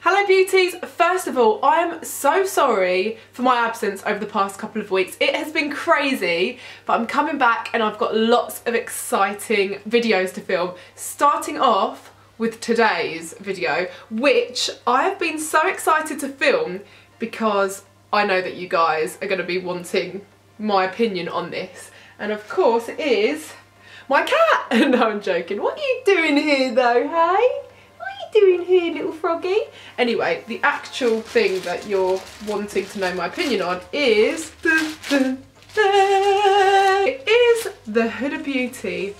Hello beauties, first of all I am so sorry for my absence over the past couple of weeks. It has been crazy, but I'm coming back and I've got lots of exciting videos to film, starting off with today's video, which I have been so excited to film because I know that you guys are going to be wanting my opinion on this, and of course it is my cat. No, I'm joking. What are you doing here though, hey? Doing here, little froggy? Anyway, the actual thing that you're wanting to know my opinion on is it is the Huda Beauty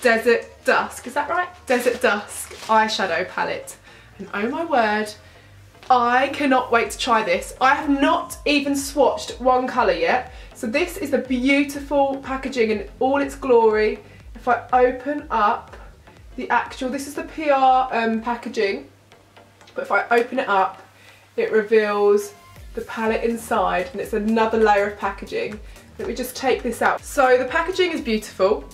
Desert Dusk, is that right? Desert Dusk eyeshadow palette. And oh my word, I cannot wait to try this. I have not even swatched one colour yet. So this is the beautiful packaging in all its glory. If I open up the actual, this is the PR packaging, but if I open it up, it reveals the palette inside, and it's another layer of packaging. Let me just take this out. So the packaging is beautiful.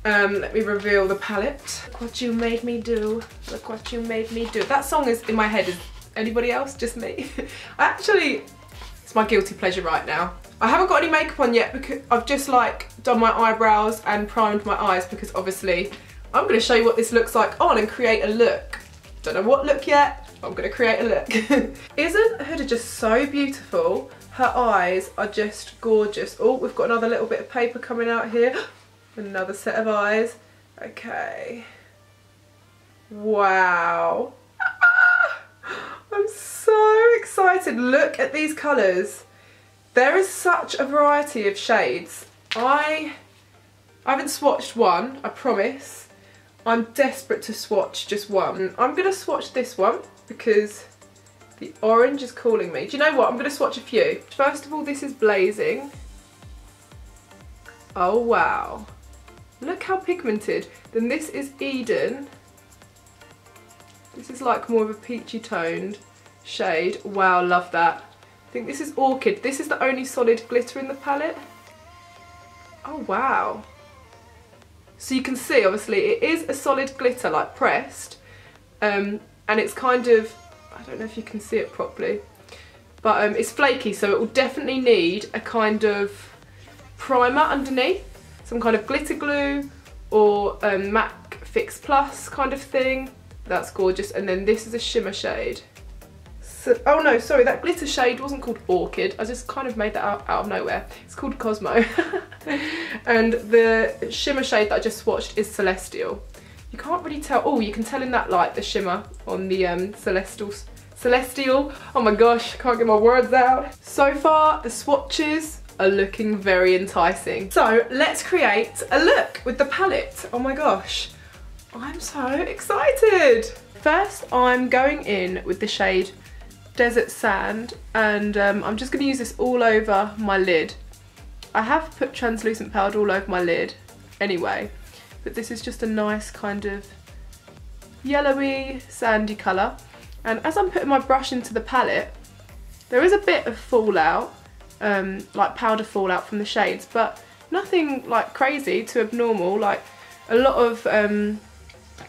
Let me reveal the palette. Look what you made me do. Look what you made me do. That song is in my head. Is anybody else? Just me? It's my guilty pleasure right now. I haven't got any makeup on yet because I've just like done my eyebrows and primed my eyes, because obviously I'm going to show you what this looks like on and create a look. Don't know what look yet, but I'm going to create a look. Isn't Huda just so beautiful? Her eyes are just gorgeous. Oh, we've got another little bit of paper coming out here. Another set of eyes. Okay. Wow. I'm so excited. Look at these colours. There is such a variety of shades. I haven't swatched one, I promise. I'm desperate to swatch just one. I'm going to swatch this one because the orange is calling me. Do you know what? I'm going to swatch a few. First of all, this is Blazing. Oh wow. Look how pigmented. Then this is Eden. This is like more of a peachy toned shade. Wow, love that. I think this is Orchid. This is the only solid glitter in the palette. Oh wow. So you can see, obviously, it is a solid glitter, like pressed, and it's kind of, I don't know if you can see it properly, but it's flaky, so it will definitely need a kind of primer underneath, some kind of glitter glue or MAC Fix Plus kind of thing. That's gorgeous. And then this is a shimmer shade. So, oh no, sorry, that glitter shade wasn't called Orchid. I just kind of made that out of nowhere. It's called Cosmo. And the shimmer shade that I just swatched is Celestial. You can't really tell. Oh, you can tell in that light the shimmer on the Celestial. Oh my gosh, I can't get my words out. So far, the swatches are looking very enticing. So let's create a look with the palette. Oh my gosh, I'm so excited. First, I'm going in with the shade Desert Sand, and I'm just going to use this all over my lid. I have put translucent powder all over my lid anyway, but this is just a nice kind of yellowy sandy colour. And as I'm putting my brush into the palette, there is a bit of fallout, like powder fallout from the shades, but nothing like crazy to abnormal. Like a lot of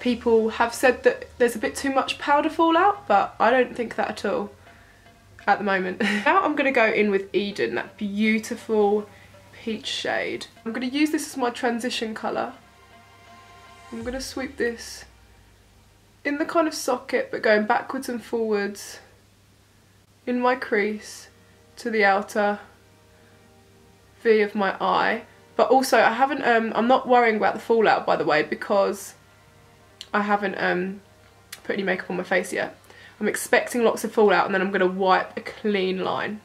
people have said that there's a bit too much powder fallout, but I don't think that at all at the moment. Now I'm going to go in with Eden, that beautiful peach shade. I'm going to use this as my transition colour. I'm going to sweep this in the kind of socket, but going backwards and forwards in my crease to the outer V of my eye. But also I haven't, I'm not worrying about the fallout, by the way, because I haven't put any makeup on my face yet. I'm expecting lots of fallout, and then I'm going to wipe a clean line.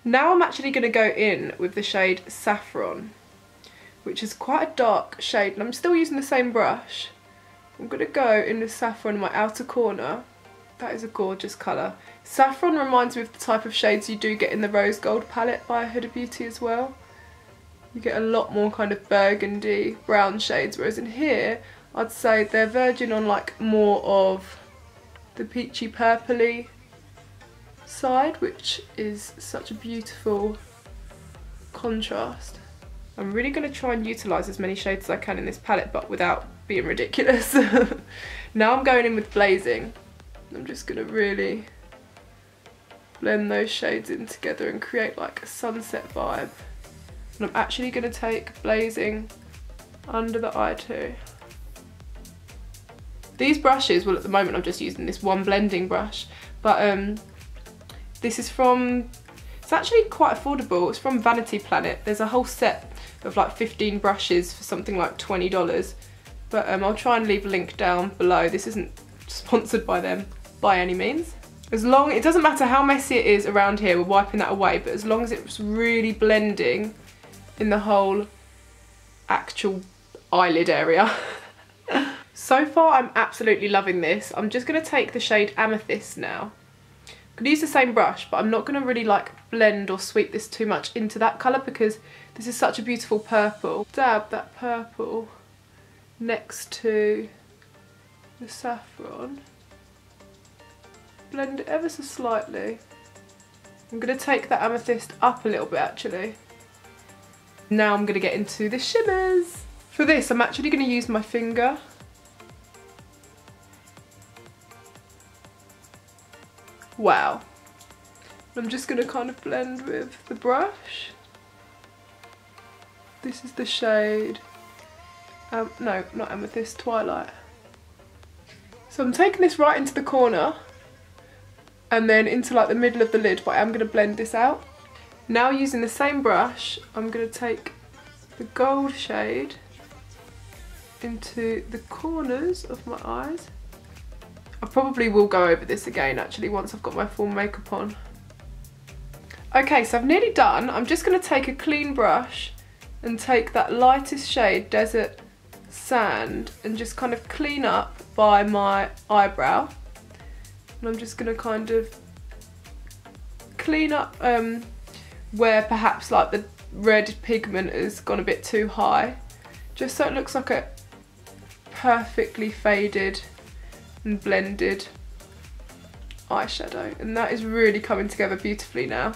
Now I'm actually going to go in with the shade Saffron, which is quite a dark shade, and I'm still using the same brush. I'm going to go in with Saffron in my outer corner. That is a gorgeous colour. Saffron reminds me of the type of shades you do get in the Rose Gold palette by Huda Beauty as well. You get a lot more kind of burgundy brown shades, whereas in here I'd say they're verging on like more of the peachy purpley side, which is such a beautiful contrast. I'm really going to try and utilise as many shades as I can in this palette, but without being ridiculous. Now I'm going in with Blazing. I'm just going to really blend those shades in together and create like a sunset vibe. And I'm actually going to take Blazing under the eye too. These brushes, well at the moment I'm just using this one blending brush, but this is from, it's actually quite affordable, it's from Vanity Planet. There's a whole set of like 15 brushes for something like $20, but I'll try and leave a link down below. This isn't sponsored by them by any means. As long, it doesn't matter how messy it is around here, we're wiping that away, but as long as it's really blending in the whole actual eyelid area. So far I'm absolutely loving this. I'm just going to take the shade Amethyst now. I'm going to use the same brush, but I'm not going to really like blend or sweep this too much into that colour because this is such a beautiful purple. Dab that purple next to the saffron. Blend it ever so slightly. I'm going to take that Amethyst up a little bit actually. Now I'm going to get into the shimmers. For this I'm actually going to use my finger. Wow. I'm just going to kind of blend with the brush. This is the shade, no, not Amethyst, Twilight. So I'm taking this right into the corner and then into like the middle of the lid, but I am going to blend this out. Now using the same brush, I'm going to take the gold shade into the corners of my eyes. I probably will go over this again actually once I've got my full makeup on. Okay, so I've nearly done. I'm just going to take a clean brush and take that lightest shade, Desert Sand, and just kind of clean up by my eyebrow. And I'm just going to kind of clean up where perhaps like the red pigment has gone a bit too high, just so it looks like a perfectly faded and blended eyeshadow. And that is really coming together beautifully now.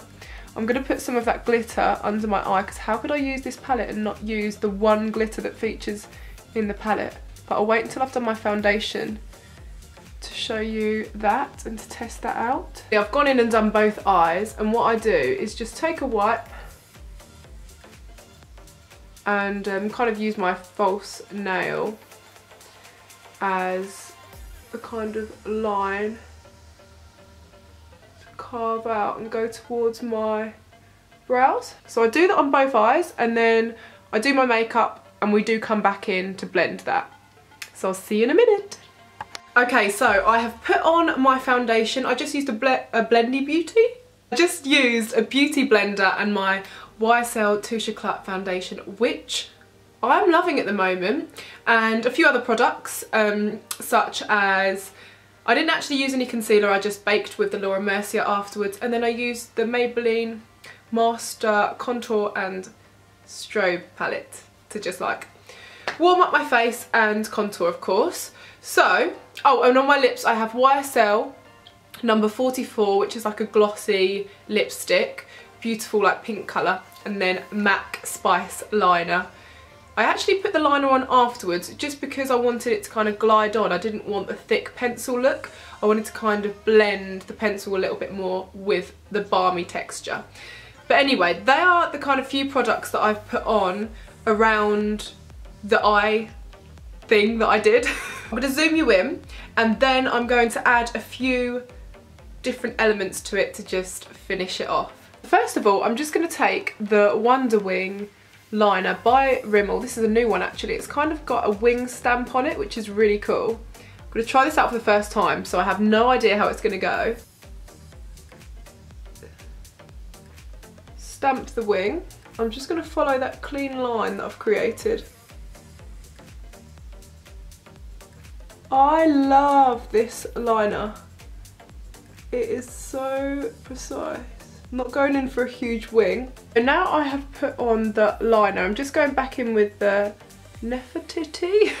I'm going to put some of that glitter under my eye because how could I use this palette and not use the one glitter that features in the palette? But I'll wait until I've done my foundation to show you that and to test that out. Yeah, I've gone in and done both eyes, and what I do is just take a wipe and kind of use my false nail as a kind of line to carve out and go towards my brows. So I do that on both eyes and then I do my makeup and we do come back in to blend that. So I'll see you in a minute. Okay, so I have put on my foundation. I just used a Blendy Beauty. I just used a beauty blender and my YSL Touche Clarke foundation, which I'm loving at the moment, and a few other products such as, I didn't actually use any concealer, I just baked with the Laura Mercier afterwards, and then I used the Maybelline Master Contour and Strobe palette to just like warm up my face and contour of course. So, oh, and on my lips I have YSL number 44, which is like a glossy lipstick, beautiful like pink colour, and then MAC Spice liner. I actually put the liner on afterwards just because I wanted it to kind of glide on. I didn't want the thick pencil look. I wanted to kind of blend the pencil a little bit more with the balmy texture. But anyway, they are the kind of few products that I've put on around the eye thing that I did. I'm going to zoom you in and then I'm going to add a few different elements to it to just finish it off. First of all, I'm just going to take the Wonder Wing liner by Rimmel. This is a new one actually. It's kind of got a wing stamp on it, which is really cool. I'm going to try this out for the first time, so I have no idea how it's going to go. Stamp the wing. I'm just going to follow that clean line that I've created. I love this liner. It is so precise. I'm not going in for a huge wing. And now I have put on the liner. I'm just going back in with the Nefertiti.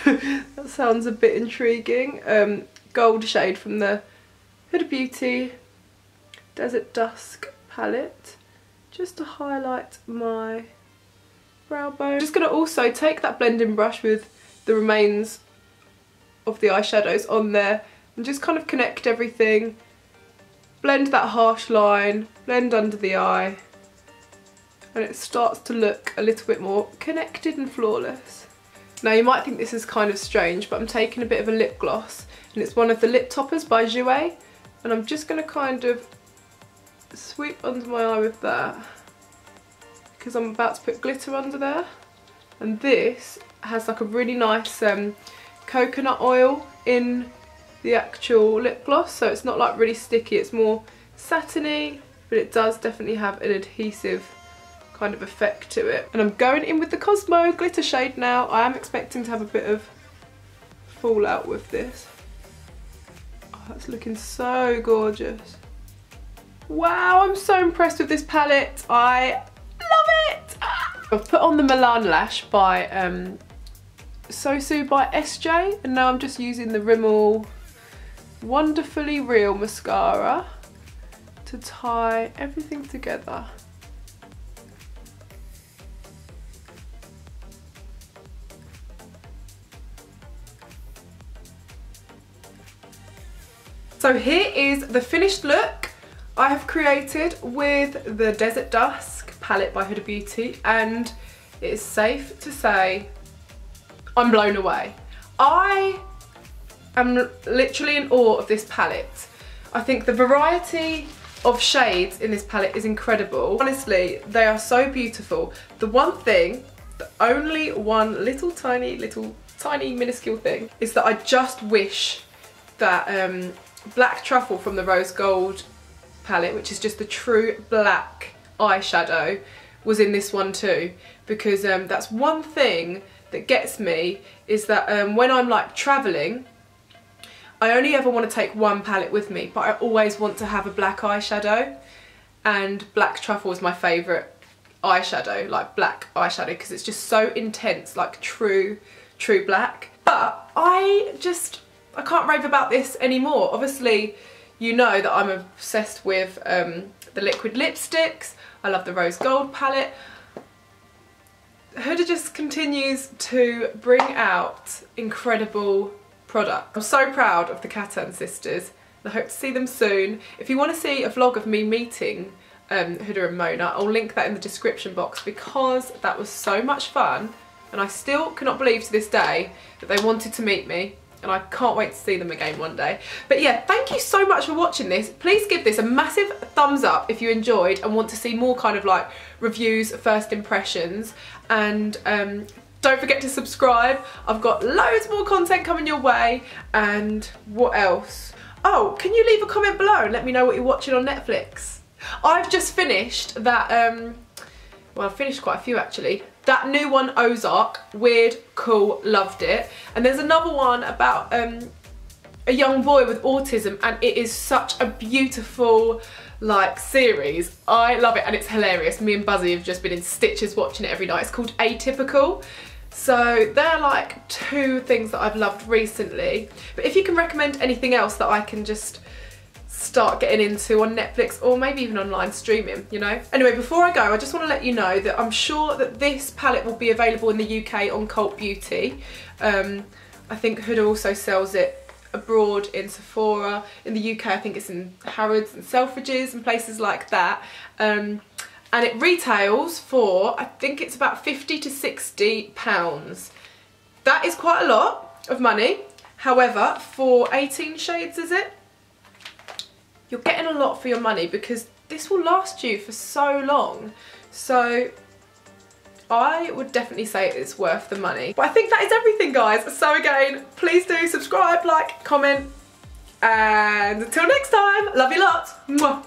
That sounds a bit intriguing. Gold shade from the Huda Beauty Desert Dusk palette. Just to highlight my brow bone. I'm just going to also take that blending brush with the remains of the eyeshadows on there and just kind of connect everything, blend that harsh line, blend under the eye, and it starts to look a little bit more connected and flawless. Now you might think this is kind of strange, but I'm taking a bit of a lip gloss, and it's one of the lip toppers by Jouer, and I'm just going to kind of sweep under my eye with that, because I'm about to put glitter under there. And this has like a really nice coconut oil in the actual lip gloss, so it's not like really sticky, it's more satiny, but it does definitely have an adhesive kind of effect to it. And I'm going in with the Cosmo glitter shade now. I am expecting to have a bit of fallout with this. Oh, that's looking so gorgeous. Wow, I'm so impressed with this palette. I love it! I've put on the Milan Lash by Sosu by SJ, and now I'm just using the Rimmel Wonderfully Real mascara to tie everything together. So here is the finished look I have created with the Desert Dusk palette by Huda Beauty, and it is safe to say I'm blown away. I am literally in awe of this palette. I think the variety of shades in this palette is incredible. Honestly, they are so beautiful. The one thing, the only one little tiny minuscule thing, is that I just wish that Black Truffle from the Rose Gold palette, which is just the true black eyeshadow, was in this one too, because that's one thing that gets me, is that when I'm like travelling, I only ever want to take one palette with me, but I always want to have a black eyeshadow, and Black Truffle is my favourite eyeshadow, like black eyeshadow, because it's just so intense, like true black. But I can't rave about this anymore. Obviously, you know that I'm obsessed with the liquid lipsticks. I love the Rose Gold palette. Huda just continues to bring out incredible products. I'm so proud of the Catan sisters, and I hope to see them soon. If you want to see a vlog of me meeting Huda and Mona, I'll link that in the description box, because that was so much fun, and I still cannot believe to this day that they wanted to meet me. And I can't wait to see them again one day. But yeah, thank you so much for watching this. Please give this a massive thumbs up if you enjoyed and want to see more kind of like reviews, first impressions. And don't forget to subscribe. I've got loads more content coming your way. And what else? Oh, can you leave a comment below and let me know what you're watching on Netflix? I've just finished that, well, I've finished quite a few actually. That new one, Ozark, weird, cool, loved it. And there's another one about a young boy with autism, and it is such a beautiful like series. I love it, and it's hilarious. Me and Buzzy have just been in stitches watching it every night. It's called Atypical. So they're like two things that I've loved recently. But if you can recommend anything else that I can just start getting into on Netflix, or maybe even online streaming, you know. Anyway, before I go, I just want to let you know that I'm sure that this palette will be available in the UK on Cult Beauty. I think Huda also sells it abroad in Sephora. In the UK, I think it's in Harrods and Selfridges and places like that. And it retails for, I think it's about £50 to £60. That is quite a lot of money. However, for 18 shades, is it? You're getting a lot for your money, because this will last you for so long. So I would definitely say it's worth the money. But I think that is everything, guys. So again, please do subscribe, like, comment, and until next time, love you lots. Mwah.